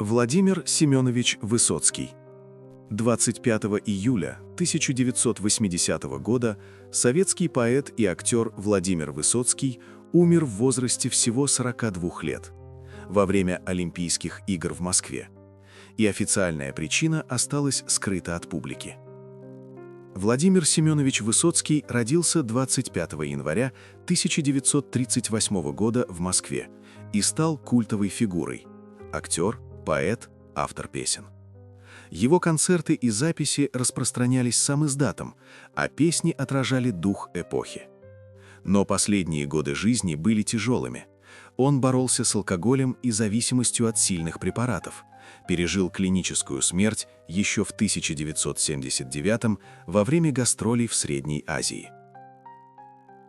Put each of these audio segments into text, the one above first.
Владимир Семенович Высоцкий. 25 июля 1980 года советский поэт и актер Владимир Высоцкий умер в возрасте всего 42 лет во время Олимпийских игр в Москве, и официальная причина осталась скрыта от публики. Владимир Семенович Высоцкий родился 25 января 1938 года в Москве и стал культовой фигурой – актер, поэт, автор песен. Его концерты и записи распространялись самиздатом, а песни отражали дух эпохи. Но последние годы жизни были тяжелыми. Он боролся с алкоголем и зависимостью от сильных препаратов, пережил клиническую смерть еще в 1979 во время гастролей в Средней Азии.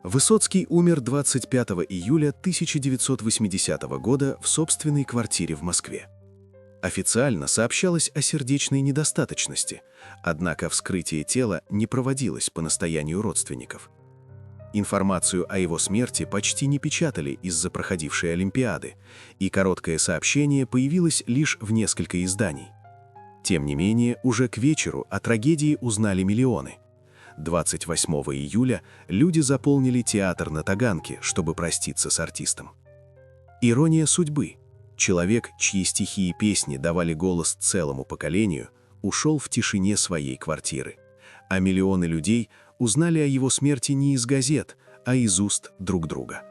Высоцкий умер 25 июля 1980 года в собственной квартире в Москве. Официально сообщалось о сердечной недостаточности, однако вскрытие тела не проводилось по настоянию родственников. Информацию о его смерти почти не печатали из-за проходившей Олимпиады, и короткое сообщение появилось лишь в несколько изданий. Тем не менее, уже к вечеру о трагедии узнали миллионы. 28 июля люди заполнили театр на Таганке, чтобы проститься с артистом. Ирония судьбы. Человек, чьи стихи и песни давали голос целому поколению, ушел в тишине своей квартиры, а миллионы людей узнали о его смерти не из газет, а из уст друг друга.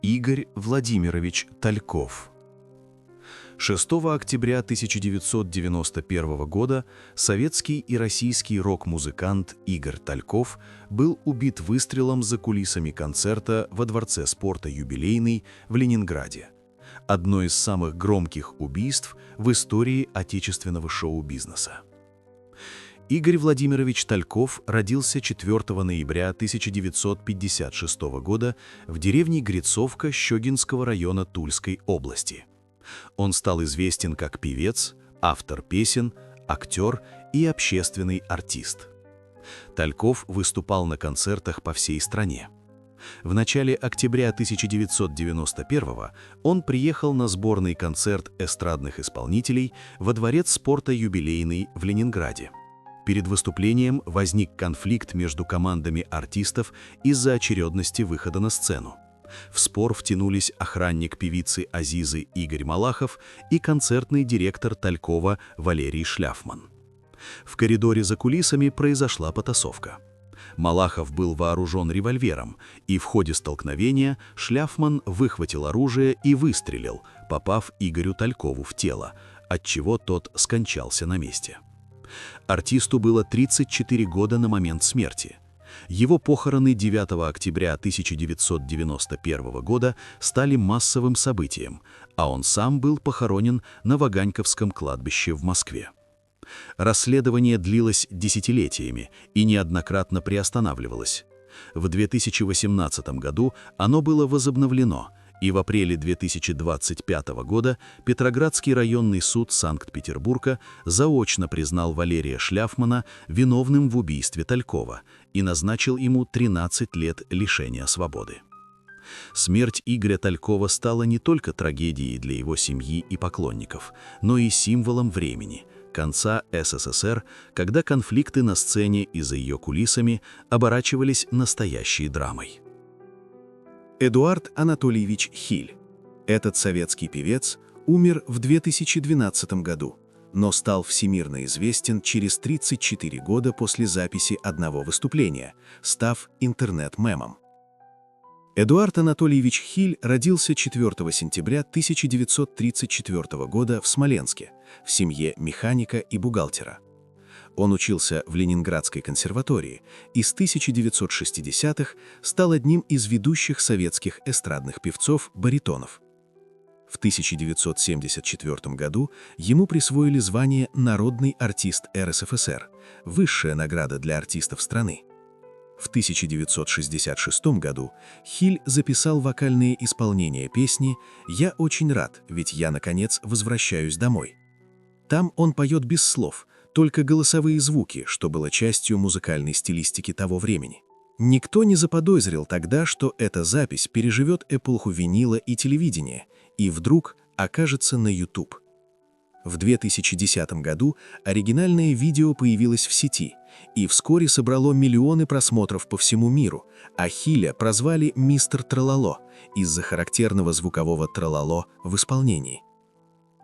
Игорь Владимирович Тальков. 6 октября 1991 года советский и российский рок-музыкант Игорь Тальков был убит выстрелом за кулисами концерта во Дворце спорта «Юбилейный» в Ленинграде. Одно из самых громких убийств в истории отечественного шоу-бизнеса. Игорь Владимирович Тальков родился 4 ноября 1956 года в деревне Грицовка Щегинского района Тульской области. Он стал известен как певец, автор песен, актер и общественный артист. Тальков выступал на концертах по всей стране. В начале октября 1991 он приехал на сборный концерт эстрадных исполнителей во Дворец спорта «Юбилейный» в Ленинграде. Перед выступлением возник конфликт между командами артистов из-за очередности выхода на сцену. В спор втянулись охранник певицы Азизы Игорь Малахов и концертный директор Талькова Валерий Шляфман. В коридоре за кулисами произошла потасовка. Малахов был вооружен револьвером, и в ходе столкновения Шляфман выхватил оружие и выстрелил, попав Игорю Талькову в тело, отчего тот скончался на месте. Артисту было 34 года на момент смерти. Его похороны 9 октября 1991 года стали массовым событием, а он сам был похоронен на Ваганьковском кладбище в Москве. Расследование длилось десятилетиями и неоднократно приостанавливалось. В 2018 году оно было возобновлено, и в апреле 2025 года Петроградский районный суд Санкт-Петербурга заочно признал Валерия Шляфмана виновным в убийстве Талькова и назначил ему 13 лет лишения свободы. Смерть Игоря Талькова стала не только трагедией для его семьи и поклонников, но и символом времени – конца СССР, когда конфликты на сцене и за ее кулисами оборачивались настоящей драмой. Эдуард Анатольевич Хиль. Этот советский певец умер в 2012 году, но стал всемирно известен через 34 года после записи одного выступления, став интернет-мемом. Эдуард Анатольевич Хиль родился 4 сентября 1934 года в Смоленске, в семье механика и бухгалтера. Он учился в Ленинградской консерватории и с 1960-х стал одним из ведущих советских эстрадных певцов-баритонов. В 1974 году ему присвоили звание «Народный артист РСФСР», высшая награда для артистов страны. В 1966 году Хиль записал вокальные исполнения песни «Я очень рад, ведь я, наконец, возвращаюсь домой». Там он поет без слов, только голосовые звуки, что было частью музыкальной стилистики того времени. Никто не заподозрил тогда, что эта запись переживет эпоху винила и телевидения, и вдруг окажется на YouTube. В 2010 году оригинальное видео появилось в сети и вскоре собрало миллионы просмотров по всему миру, а Хиля прозвали «Мистер Тралало» из-за характерного звукового тралало в исполнении.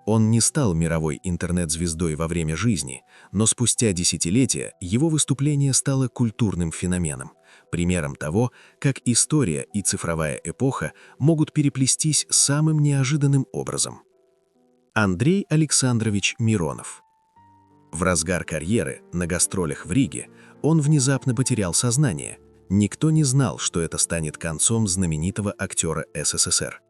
Он не стал мировой интернет-звездой во время жизни, но спустя десятилетия его выступление стало культурным феноменом, примером того, как история и цифровая эпоха могут переплестись самым неожиданным образом. Андрей Александрович Миронов. В разгар карьеры на гастролях в Риге он внезапно потерял сознание. Никто не знал, что это станет концом знаменитого актера СССР.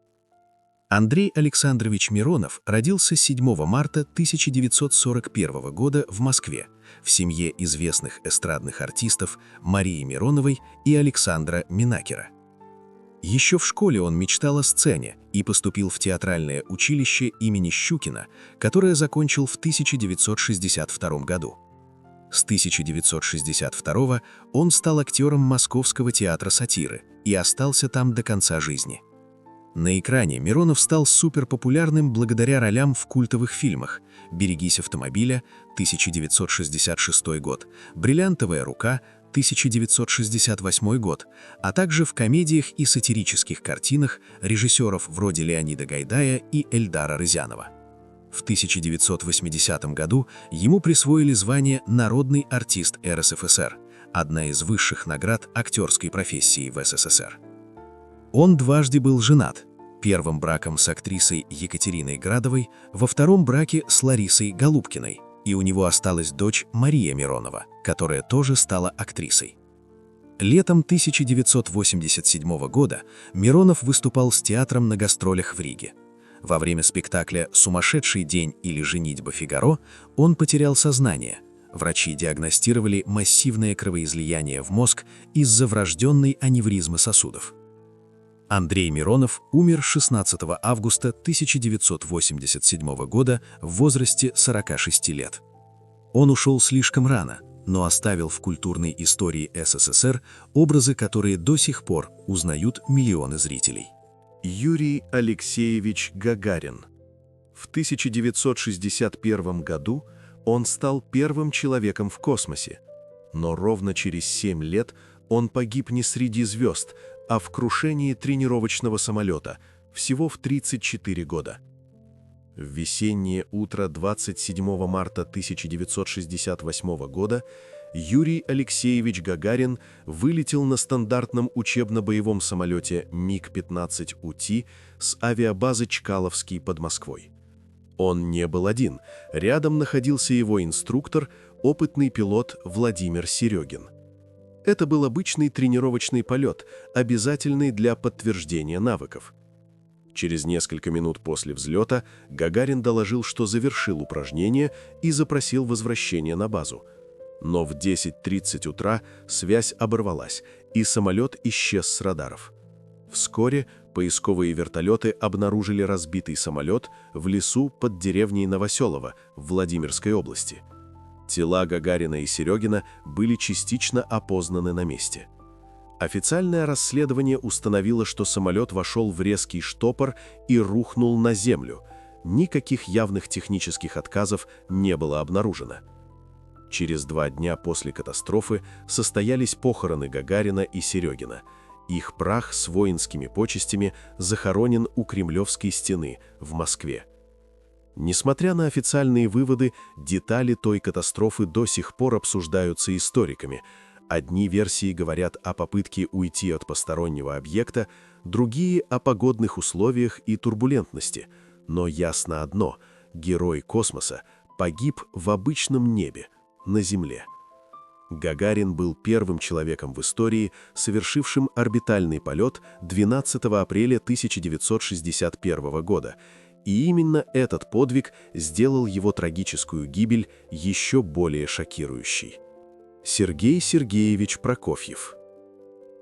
Андрей Александрович Миронов родился 7 марта 1941 года в Москве в семье известных эстрадных артистов Марии Мироновой и Александра Минакера. Еще в школе он мечтал о сцене и поступил в театральное училище имени Щукина, которое закончил в 1962 году. С 1962 он стал актером Московского театра сатиры и остался там до конца жизни. На экране Миронов стал суперпопулярным благодаря ролям в культовых фильмах «Берегись автомобиля» 1966 год, «Бриллиантовая рука» 1968 год, а также в комедиях и сатирических картинах режиссеров вроде Леонида Гайдая и Эльдара Рязанова. В 1980 году ему присвоили звание «Народный артист РСФСР», одна из высших наград актерской профессии в СССР. Он дважды был женат, первым браком с актрисой Екатериной Градовой, во втором браке с Ларисой Голубкиной, и у него осталась дочь Мария Миронова, которая тоже стала актрисой. Летом 1987 года Миронов выступал с театром на гастролях в Риге. Во время спектакля «Сумасшедший день» или «Женитьба Фигаро» он потерял сознание. Врачи диагностировали массивное кровоизлияние в мозг из-за врожденной аневризмы сосудов. Андрей Миронов умер 16 августа 1987 года в возрасте 46 лет. Он ушел слишком рано, но оставил в культурной истории СССР образы, которые до сих пор узнают миллионы зрителей. Юрий Алексеевич Гагарин. В 1961 году он стал первым человеком в космосе, но ровно через 7 лет он погиб не среди звезд, а в крушении тренировочного самолета, всего в 34 года. В весеннее утро 27 марта 1968 года Юрий Алексеевич Гагарин вылетел на стандартном учебно-боевом самолете МиГ-15УТ с авиабазы Чкаловский под Москвой. Он не был один, рядом находился его инструктор, опытный пилот Владимир Серегин. Это был обычный тренировочный полет, обязательный для подтверждения навыков. Через несколько минут после взлета Гагарин доложил, что завершил упражнение и запросил возвращение на базу. Но в 10:30 утра связь оборвалась, и самолет исчез с радаров. Вскоре поисковые вертолеты обнаружили разбитый самолет в лесу под деревней Новоселово в Владимирской области. Тела Гагарина и Серегина были частично опознаны на месте. Официальное расследование установило, что самолет вошел в резкий штопор и рухнул на землю. Никаких явных технических отказов не было обнаружено. Через 2 дня после катастрофы состоялись похороны Гагарина и Серегина. Их прах с воинскими почестями захоронен у Кремлевской стены в Москве. Несмотря на официальные выводы, детали той катастрофы до сих пор обсуждаются историками. Одни версии говорят о попытке уйти от постороннего объекта, другие — о погодных условиях и турбулентности. Но ясно одно — герой космоса погиб в обычном небе, на Земле. Гагарин был первым человеком в истории, совершившим орбитальный полет 12 апреля 1961 года, и именно этот подвиг сделал его трагическую гибель еще более шокирующей. Сергей Сергеевич Прокофьев.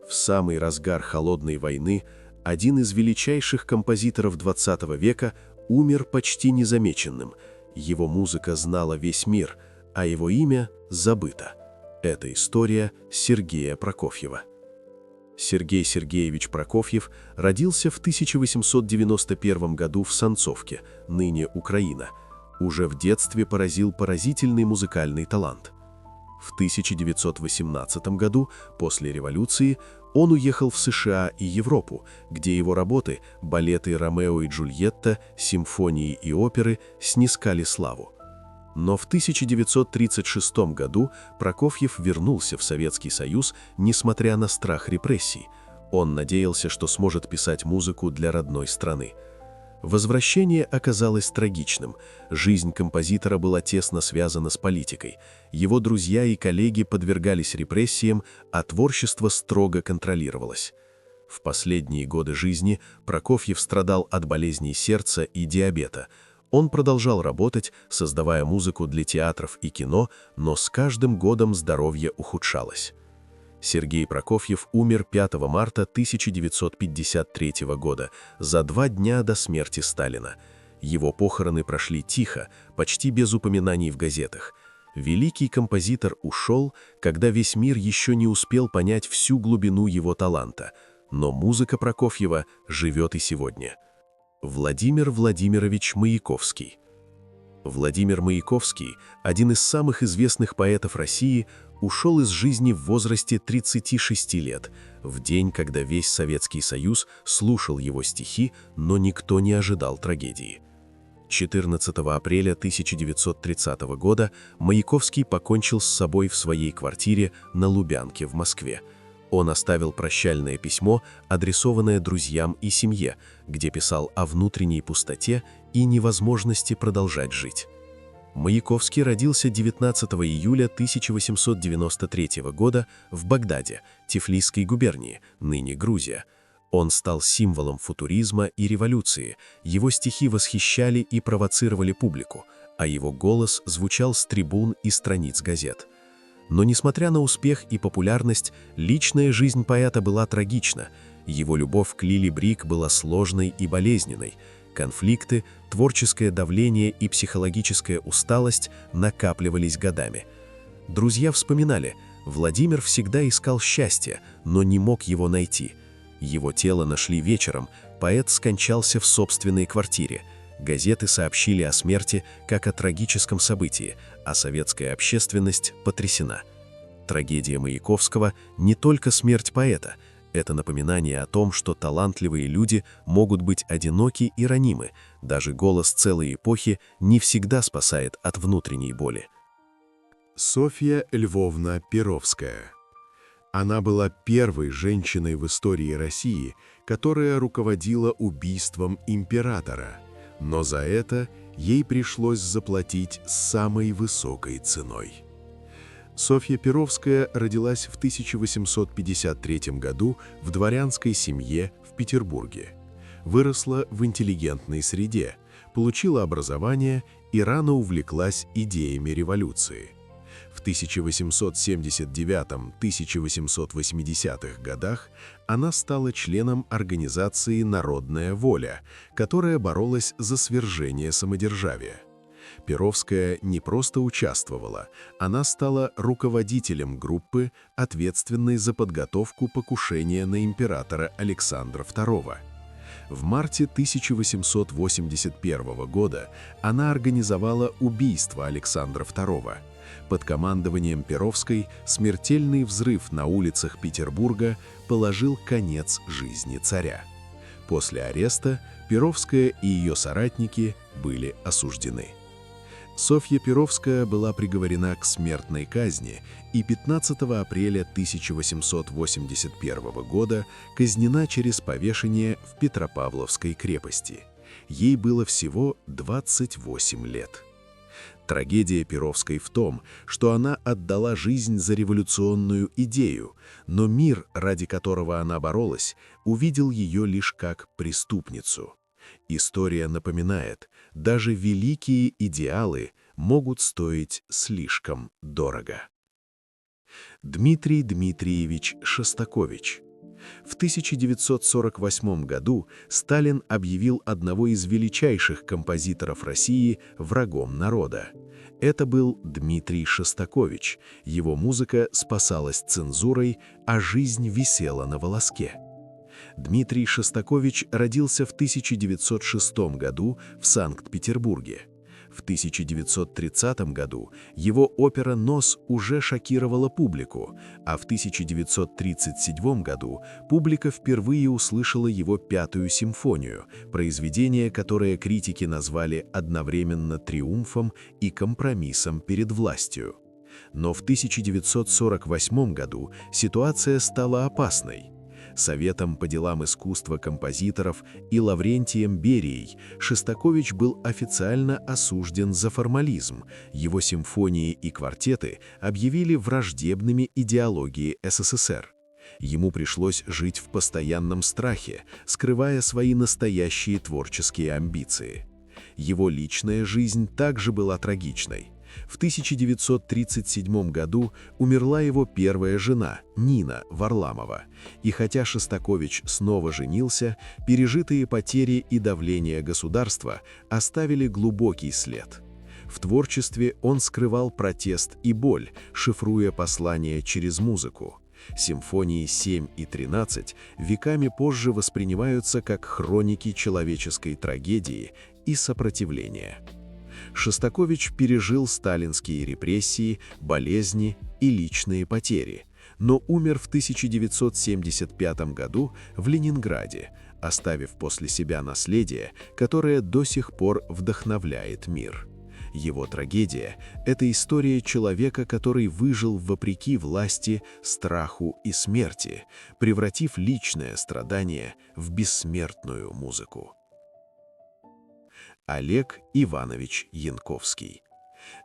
В самый разгар Холодной войны один из величайших композиторов XX века умер почти незамеченным. Его музыка знала весь мир, а его имя забыто. Это история Сергея Прокофьева. Сергей Сергеевич Прокофьев родился в 1891 году в Санцовке, ныне Украина. Уже в детстве поразил поразительный музыкальный талант. В 1918 году, после революции, он уехал в США и Европу, где его работы, балеты «Ромео и Джульетта», симфонии и оперы снискали славу. Но в 1936 году Прокофьев вернулся в Советский Союз, несмотря на страх репрессий. Он надеялся, что сможет писать музыку для родной страны. Возвращение оказалось трагичным. Жизнь композитора была тесно связана с политикой. Его друзья и коллеги подвергались репрессиям, а творчество строго контролировалось. В последние годы жизни Прокофьев страдал от болезней сердца и диабета. Он продолжал работать, создавая музыку для театров и кино, но с каждым годом здоровье ухудшалось. Сергей Прокофьев умер 5 марта 1953 года, за 2 дня до смерти Сталина. Его похороны прошли тихо, почти без упоминаний в газетах. Великий композитор ушел, когда весь мир еще не успел понять всю глубину его таланта. Но музыка Прокофьева живет и сегодня. Владимир Владимирович Маяковский. Владимир Маяковский, один из самых известных поэтов России, ушел из жизни в возрасте 36 лет, в день, когда весь Советский Союз слушал его стихи, но никто не ожидал трагедии. 14 апреля 1930 года Маяковский покончил с собой в своей квартире на Лубянке в Москве. Он оставил прощальное письмо, адресованное друзьям и семье, где писал о внутренней пустоте и невозможности продолжать жить. Маяковский родился 19 июля 1893 года в Багдаде, Тифлисской губернии, ныне Грузия. Он стал символом футуризма и революции, его стихи восхищали и провоцировали публику, а его голос звучал с трибун и страниц газет. Но несмотря на успех и популярность, личная жизнь поэта была трагична. Его любовь к Лили Брик была сложной и болезненной. Конфликты, творческое давление и психологическая усталость накапливались годами. Друзья вспоминали, Владимир всегда искал счастья, но не мог его найти. Его тело нашли вечером, поэт скончался в собственной квартире. Газеты сообщили о смерти как о трагическом событии, а советская общественность потрясена. Трагедия Маяковского – не только смерть поэта. Это напоминание о том, что талантливые люди могут быть одиноки и ранимы. Даже голос целой эпохи не всегда спасает от внутренней боли. Софья Львовна Перовская. Она была первой женщиной в истории России, которая руководила убийством императора. Но за это ей пришлось заплатить самой высокой ценой. Софья Перовская родилась в 1853 году в дворянской семье в Петербурге. Выросла в интеллигентной среде, получила образование и рано увлеклась идеями революции. В 1879-1880-х годах она стала членом организации «Народная воля», которая боролась за свержение самодержавия. Перовская не просто участвовала, она стала руководителем группы, ответственной за подготовку покушения на императора Александра II. В марте 1881 года она организовала убийство Александра II. Под командованием Перовской смертельный взрыв на улицах Петербурга положил конец жизни царя. После ареста Перовская и ее соратники были осуждены. Софья Перовская была приговорена к смертной казни и 15 апреля 1881 года казнена через повешение в Петропавловской крепости. Ей было всего 28 лет. Трагедия Перовской в том, что она отдала жизнь за революционную идею, но мир, ради которого она боролась, увидел ее лишь как преступницу. История напоминает, даже великие идеалы могут стоить слишком дорого. Дмитрий Дмитриевич Шостакович. В 1948 году Сталин объявил одного из величайших композиторов России врагом народа. Это был Дмитрий Шостакович. Его музыка спасалась цензурой, а жизнь висела на волоске. Дмитрий Шостакович родился в 1906 году в Санкт-Петербурге. В В 1930 году его опера «Нос» уже шокировала публику, а в 1937 году публика впервые услышала его «Пятую симфонию», произведение, которое критики назвали одновременно триумфом и компромиссом перед властью. Но в 1948 году ситуация стала опасной. Советом по делам искусства композиторов и Лаврентием Берией Шостакович был официально осужден за формализм. Его симфонии и квартеты объявили враждебными идеологии СССР. Ему пришлось жить в постоянном страхе, скрывая свои настоящие творческие амбиции. Его личная жизнь также была трагичной. В 1937 году умерла его первая жена, Нина Варламова, и хотя Шостакович снова женился, пережитые потери и давление государства оставили глубокий след. В творчестве он скрывал протест и боль, шифруя послания через музыку. Симфонии 7 и 13 веками позже воспринимаются как хроники человеческой трагедии и сопротивления. Шостакович пережил сталинские репрессии, болезни и личные потери, но умер в 1975 году в Ленинграде, оставив после себя наследие, которое до сих пор вдохновляет мир. Его трагедия – это история человека, который выжил вопреки власти, страху и смерти, превратив личное страдание в бессмертную музыку. Олег Иванович Янковский.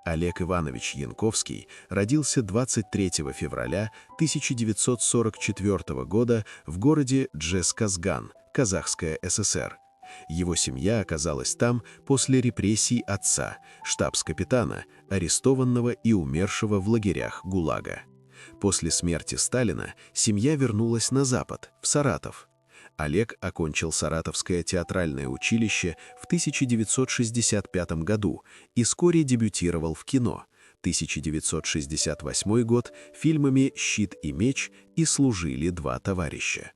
Олег Иванович Янковский родился 23 февраля 1944 года в городе Джесказган, Казахская ССР. Его семья оказалась там после репрессий отца, штабс-капитана, арестованного и умершего в лагерях ГУЛАГа. После смерти Сталина семья вернулась на Запад, в Саратов. Олег окончил Саратовское театральное училище в 1965 году и вскоре дебютировал в кино. 1968 год фильмами «Щит и меч» и «Служили два товарища».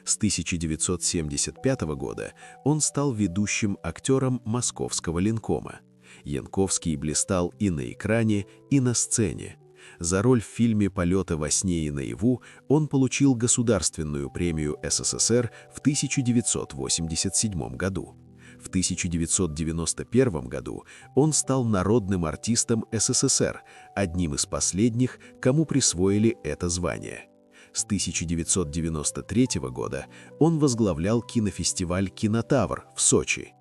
С 1975 года он стал ведущим актером Московского ленкома. Янковский блистал и на экране, и на сцене. За роль в фильме «Полеты во сне и наяву» он получил Государственную премию СССР в 1987 году. В 1991 году он стал народным артистом СССР, одним из последних, кому присвоили это звание. С 1993 года он возглавлял кинофестиваль «Кинотавр» в Сочи.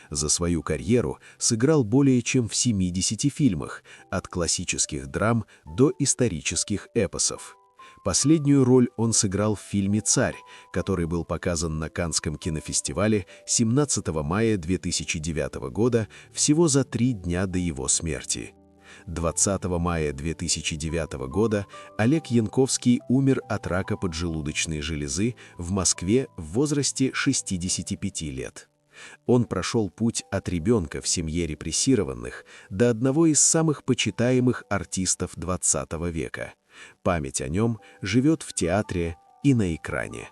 За свою карьеру сыграл более чем в 70 фильмах, от классических драм до исторических эпосов. Последнюю роль он сыграл в фильме «Царь», который был показан на Каннском кинофестивале 17 мая 2009 года, всего за 3 дня до его смерти. 20 мая 2009 года Олег Янковский умер от рака поджелудочной железы в Москве в возрасте 65 лет. Он прошел путь от ребенка в семье репрессированных до одного из самых почитаемых артистов XX века. Память о нем живет в театре и на экране.